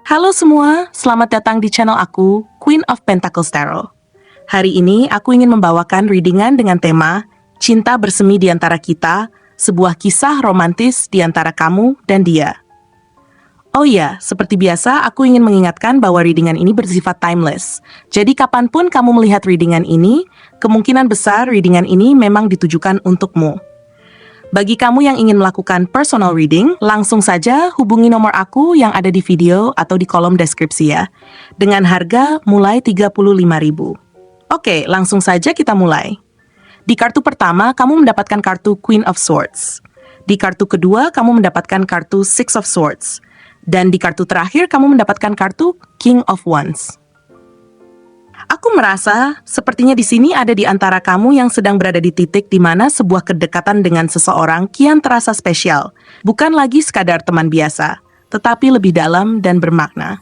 Halo semua, selamat datang di channel aku, Queen of Pentacles Tarot. Hari ini aku ingin membawakan readingan dengan tema Cinta Bersemi di Antara Kita, sebuah kisah romantis di antara kamu dan dia. Oh iya, seperti biasa aku ingin mengingatkan bahwa readingan ini bersifat timeless. Jadi kapanpun kamu melihat readingan ini, kemungkinan besar readingan ini memang ditujukan untukmu. Bagi kamu yang ingin melakukan personal reading, langsung saja hubungi nomor aku yang ada di video atau di kolom deskripsi ya. Dengan harga mulai 35.000. Oke, langsung saja kita mulai. Di kartu pertama, kamu mendapatkan kartu Queen of Swords. Di kartu kedua, kamu mendapatkan kartu Six of Swords. Dan di kartu terakhir, kamu mendapatkan kartu King of Wands. Aku merasa sepertinya di sini ada di antara kamu yang sedang berada di titik di mana sebuah kedekatan dengan seseorang kian terasa spesial. Bukan lagi sekadar teman biasa, tetapi lebih dalam dan bermakna.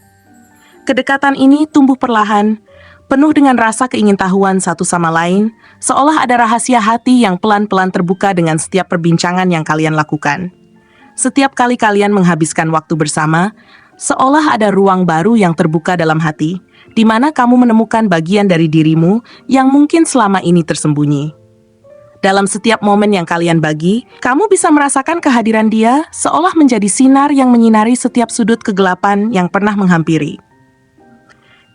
Kedekatan ini tumbuh perlahan, penuh dengan rasa keingintahuan satu sama lain, seolah ada rahasia hati yang pelan-pelan terbuka dengan setiap perbincangan yang kalian lakukan. Setiap kali kalian menghabiskan waktu bersama, seolah ada ruang baru yang terbuka dalam hati, di mana kamu menemukan bagian dari dirimu yang mungkin selama ini tersembunyi. Dalam setiap momen yang kalian bagi, kamu bisa merasakan kehadiran dia seolah menjadi sinar yang menyinari setiap sudut kegelapan yang pernah menghampiri.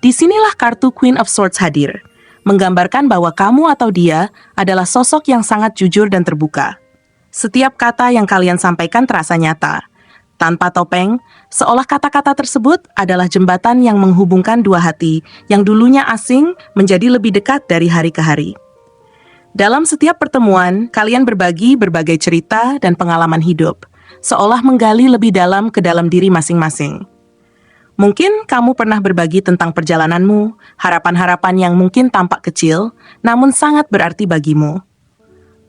Disinilah kartu Queen of Swords hadir, menggambarkan bahwa kamu atau dia adalah sosok yang sangat jujur dan terbuka. Setiap kata yang kalian sampaikan terasa nyata. Tanpa topeng, seolah kata-kata tersebut adalah jembatan yang menghubungkan dua hati yang dulunya asing menjadi lebih dekat dari hari ke hari. Dalam setiap pertemuan, kalian berbagi berbagai cerita dan pengalaman hidup, seolah menggali lebih dalam ke dalam diri masing-masing. Mungkin kamu pernah berbagi tentang perjalananmu, harapan-harapan yang mungkin tampak kecil, namun sangat berarti bagimu.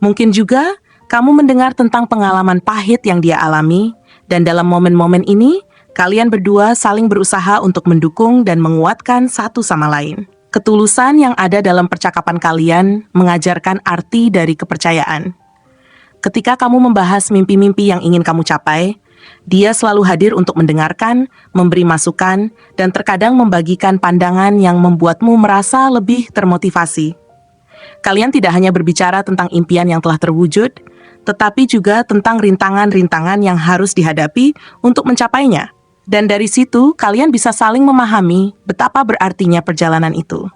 Mungkin juga kamu mendengar tentang pengalaman pahit yang dia alami, dan dalam momen-momen ini, kalian berdua saling berusaha untuk mendukung dan menguatkan satu sama lain. Ketulusan yang ada dalam percakapan kalian mengajarkan arti dari kepercayaan. Ketika kamu membahas mimpi-mimpi yang ingin kamu capai, dia selalu hadir untuk mendengarkan, memberi masukan, dan terkadang membagikan pandangan yang membuatmu merasa lebih termotivasi. Kalian tidak hanya berbicara tentang impian yang telah terwujud, tetapi juga tentang rintangan-rintangan yang harus dihadapi untuk mencapainya. Dan dari situ, kalian bisa saling memahami betapa berartinya perjalanan itu.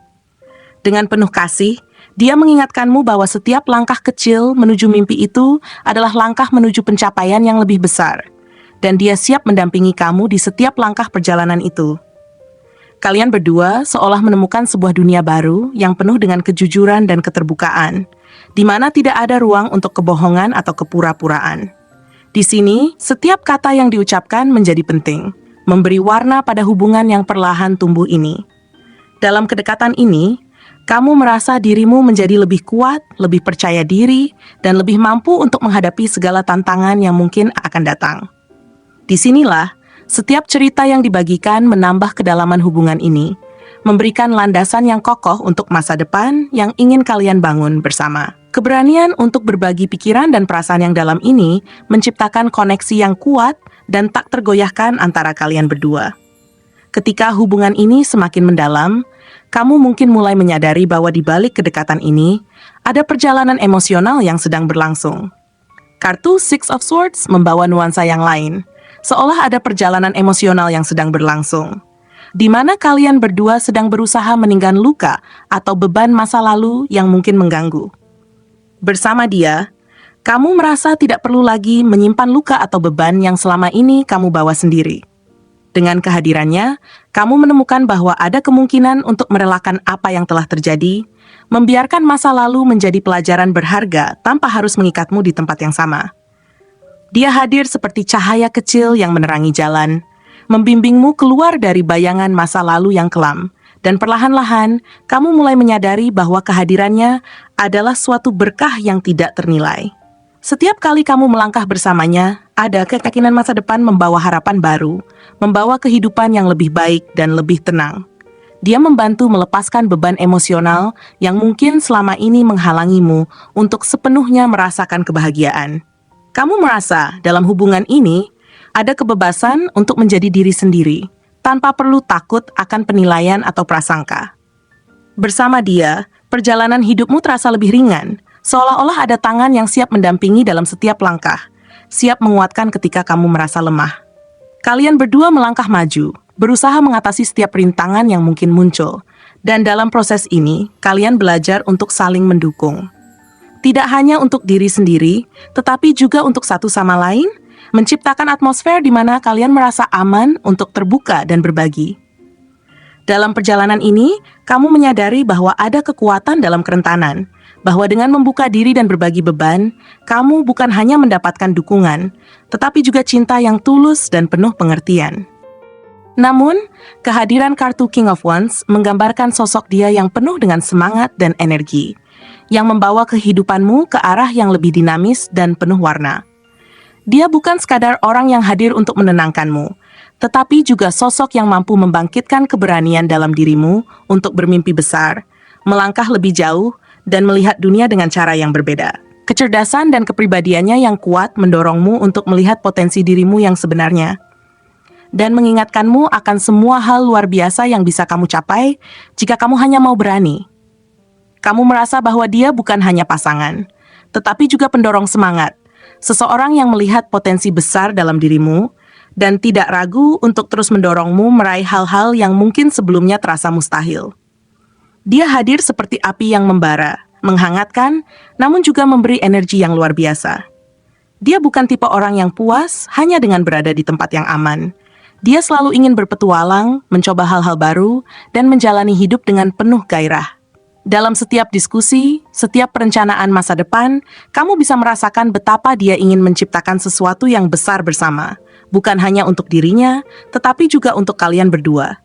Dengan penuh kasih, dia mengingatkanmu bahwa setiap langkah kecil menuju mimpi itu adalah langkah menuju pencapaian yang lebih besar. Dan dia siap mendampingi kamu di setiap langkah perjalanan itu. Kalian berdua seolah menemukan sebuah dunia baru yang penuh dengan kejujuran dan keterbukaan, di mana tidak ada ruang untuk kebohongan atau kepura-puraan. Di sini, setiap kata yang diucapkan menjadi penting, memberi warna pada hubungan yang perlahan tumbuh ini. Dalam kedekatan ini, kamu merasa dirimu menjadi lebih kuat, lebih percaya diri, dan lebih mampu untuk menghadapi segala tantangan yang mungkin akan datang. Disinilah, setiap cerita yang dibagikan menambah kedalaman hubungan ini, memberikan landasan yang kokoh untuk masa depan yang ingin kalian bangun bersama. Keberanian untuk berbagi pikiran dan perasaan yang dalam ini menciptakan koneksi yang kuat dan tak tergoyahkan antara kalian berdua. Ketika hubungan ini semakin mendalam, kamu mungkin mulai menyadari bahwa di balik kedekatan ini, ada perjalanan emosional yang sedang berlangsung. Kartu Six of Swords membawa nuansa yang lain, seolah ada perjalanan emosional yang sedang berlangsung, di mana kalian berdua sedang berusaha meninggalkan luka atau beban masa lalu yang mungkin mengganggu. Bersama dia, kamu merasa tidak perlu lagi menyimpan luka atau beban yang selama ini kamu bawa sendiri. Dengan kehadirannya, kamu menemukan bahwa ada kemungkinan untuk merelakan apa yang telah terjadi, membiarkan masa lalu menjadi pelajaran berharga tanpa harus mengikatmu di tempat yang sama. Dia hadir seperti cahaya kecil yang menerangi jalan, membimbingmu keluar dari bayangan masa lalu yang kelam, dan perlahan-lahan kamu mulai menyadari bahwa kehadirannya adalah suatu berkah yang tidak ternilai. Setiap kali kamu melangkah bersamanya, ada keyakinan masa depan membawa harapan baru, membawa kehidupan yang lebih baik dan lebih tenang. Dia membantu melepaskan beban emosional yang mungkin selama ini menghalangimu untuk sepenuhnya merasakan kebahagiaan. Kamu merasa dalam hubungan ini ada kebebasan untuk menjadi diri sendiri, tanpa perlu takut akan penilaian atau prasangka. Bersama dia, perjalanan hidupmu terasa lebih ringan, seolah-olah ada tangan yang siap mendampingi dalam setiap langkah, siap menguatkan ketika kamu merasa lemah. Kalian berdua melangkah maju, berusaha mengatasi setiap rintangan yang mungkin muncul, dan dalam proses ini, kalian belajar untuk saling mendukung. Tidak hanya untuk diri sendiri, tetapi juga untuk satu sama lain, menciptakan atmosfer di mana kalian merasa aman untuk terbuka dan berbagi. Dalam perjalanan ini, kamu menyadari bahwa ada kekuatan dalam kerentanan, bahwa dengan membuka diri dan berbagi beban, kamu bukan hanya mendapatkan dukungan, tetapi juga cinta yang tulus dan penuh pengertian. Namun, kehadiran kartu King of Wands menggambarkan sosok dia yang penuh dengan semangat dan energi, yang membawa kehidupanmu ke arah yang lebih dinamis dan penuh warna. Dia bukan sekadar orang yang hadir untuk menenangkanmu, tetapi juga sosok yang mampu membangkitkan keberanian dalam dirimu untuk bermimpi besar, melangkah lebih jauh, dan melihat dunia dengan cara yang berbeda. Kecerdasan dan kepribadiannya yang kuat mendorongmu untuk melihat potensi dirimu yang sebenarnya, dan mengingatkanmu akan semua hal luar biasa yang bisa kamu capai jika kamu hanya mau berani. Kamu merasa bahwa dia bukan hanya pasangan, tetapi juga pendorong semangat, seseorang yang melihat potensi besar dalam dirimu dan tidak ragu untuk terus mendorongmu meraih hal-hal yang mungkin sebelumnya terasa mustahil. Dia hadir seperti api yang membara, menghangatkan, namun juga memberi energi yang luar biasa. Dia bukan tipe orang yang puas hanya dengan berada di tempat yang aman. Dia selalu ingin berpetualang, mencoba hal-hal baru, dan menjalani hidup dengan penuh gairah. Dalam setiap diskusi, setiap perencanaan masa depan, kamu bisa merasakan betapa dia ingin menciptakan sesuatu yang besar bersama, bukan hanya untuk dirinya, tetapi juga untuk kalian berdua.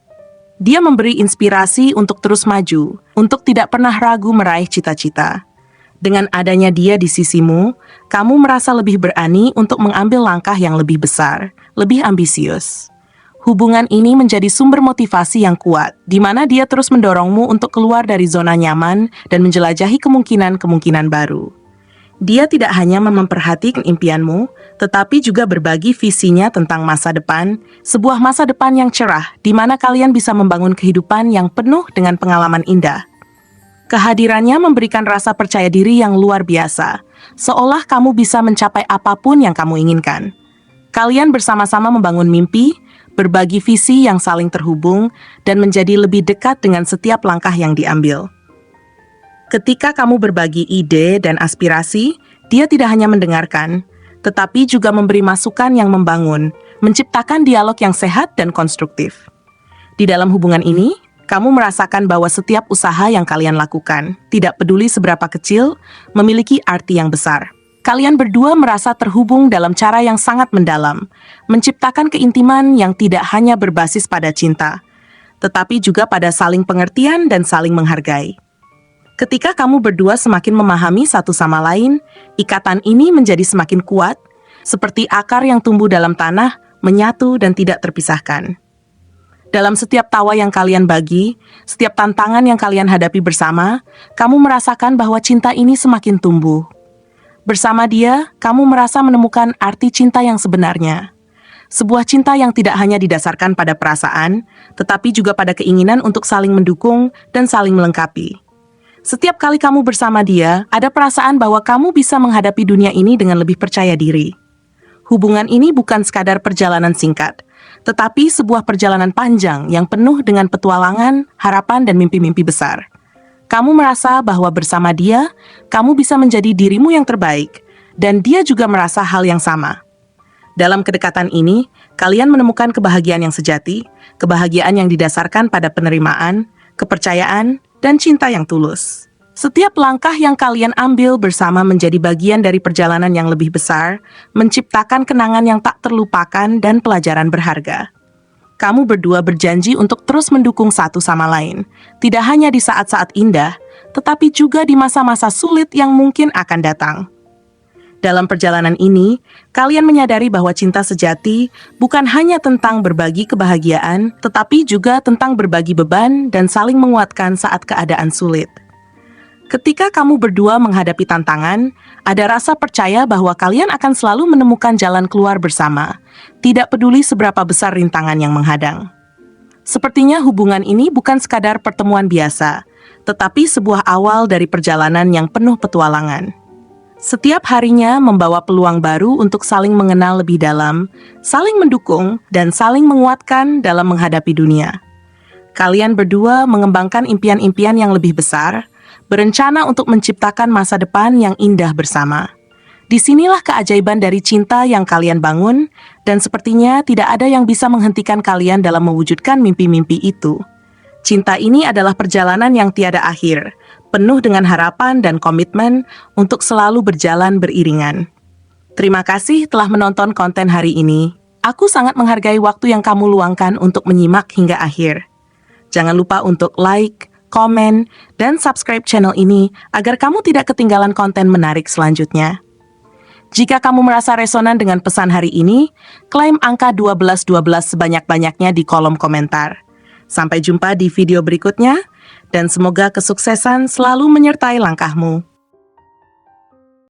Dia memberi inspirasi untuk terus maju, untuk tidak pernah ragu meraih cita-cita. Dengan adanya dia di sisimu, kamu merasa lebih berani untuk mengambil langkah yang lebih besar, lebih ambisius. Hubungan ini menjadi sumber motivasi yang kuat, di mana dia terus mendorongmu untuk keluar dari zona nyaman dan menjelajahi kemungkinan-kemungkinan baru. Dia tidak hanya memperhatikan impianmu, tetapi juga berbagi visinya tentang masa depan, sebuah masa depan yang cerah, di mana kalian bisa membangun kehidupan yang penuh dengan pengalaman indah. Kehadirannya memberikan rasa percaya diri yang luar biasa, seolah kamu bisa mencapai apapun yang kamu inginkan. Kalian bersama-sama membangun mimpi, berbagi visi yang saling terhubung, dan menjadi lebih dekat dengan setiap langkah yang diambil. Ketika kamu berbagi ide dan aspirasi, dia tidak hanya mendengarkan, tetapi juga memberi masukan yang membangun, menciptakan dialog yang sehat dan konstruktif. Di dalam hubungan ini, kamu merasakan bahwa setiap usaha yang kalian lakukan, tidak peduli seberapa kecil, memiliki arti yang besar. Kalian berdua merasa terhubung dalam cara yang sangat mendalam, menciptakan keintiman yang tidak hanya berbasis pada cinta, tetapi juga pada saling pengertian dan saling menghargai. Ketika kamu berdua semakin memahami satu sama lain, ikatan ini menjadi semakin kuat, seperti akar yang tumbuh dalam tanah, menyatu dan tidak terpisahkan. Dalam setiap tawa yang kalian bagi, setiap tantangan yang kalian hadapi bersama, kamu merasakan bahwa cinta ini semakin tumbuh. Bersama dia, kamu merasa menemukan arti cinta yang sebenarnya. Sebuah cinta yang tidak hanya didasarkan pada perasaan, tetapi juga pada keinginan untuk saling mendukung dan saling melengkapi. Setiap kali kamu bersama dia, ada perasaan bahwa kamu bisa menghadapi dunia ini dengan lebih percaya diri. Hubungan ini bukan sekadar perjalanan singkat, tetapi sebuah perjalanan panjang yang penuh dengan petualangan, harapan, dan mimpi-mimpi besar. Kamu merasa bahwa bersama dia, kamu bisa menjadi dirimu yang terbaik, dan dia juga merasa hal yang sama. Dalam kedekatan ini, kalian menemukan kebahagiaan yang sejati, kebahagiaan yang didasarkan pada penerimaan, kepercayaan, dan cinta yang tulus. Setiap langkah yang kalian ambil bersama menjadi bagian dari perjalanan yang lebih besar, menciptakan kenangan yang tak terlupakan dan pelajaran berharga. Kamu berdua berjanji untuk terus mendukung satu sama lain, tidak hanya di saat-saat indah, tetapi juga di masa-masa sulit yang mungkin akan datang. Dalam perjalanan ini, kalian menyadari bahwa cinta sejati bukan hanya tentang berbagi kebahagiaan, tetapi juga tentang berbagi beban dan saling menguatkan saat keadaan sulit. Ketika kamu berdua menghadapi tantangan, ada rasa percaya bahwa kalian akan selalu menemukan jalan keluar bersama, tidak peduli seberapa besar rintangan yang menghadang. Sepertinya hubungan ini bukan sekadar pertemuan biasa, tetapi sebuah awal dari perjalanan yang penuh petualangan. Setiap harinya membawa peluang baru untuk saling mengenal lebih dalam, saling mendukung, dan saling menguatkan dalam menghadapi dunia. Kalian berdua mengembangkan impian-impian yang lebih besar, berencana untuk menciptakan masa depan yang indah bersama. Disinilah keajaiban dari cinta yang kalian bangun, dan sepertinya tidak ada yang bisa menghentikan kalian dalam mewujudkan mimpi-mimpi itu. Cinta ini adalah perjalanan yang tiada akhir, penuh dengan harapan dan komitmen untuk selalu berjalan beriringan. Terima kasih telah menonton konten hari ini. Aku sangat menghargai waktu yang kamu luangkan untuk menyimak hingga akhir. Jangan lupa untuk like, komen, dan subscribe channel ini agar kamu tidak ketinggalan konten menarik selanjutnya. Jika kamu merasa resonan dengan pesan hari ini, klaim angka 1212 sebanyak-banyaknya di kolom komentar. Sampai jumpa di video berikutnya, dan semoga kesuksesan selalu menyertai langkahmu.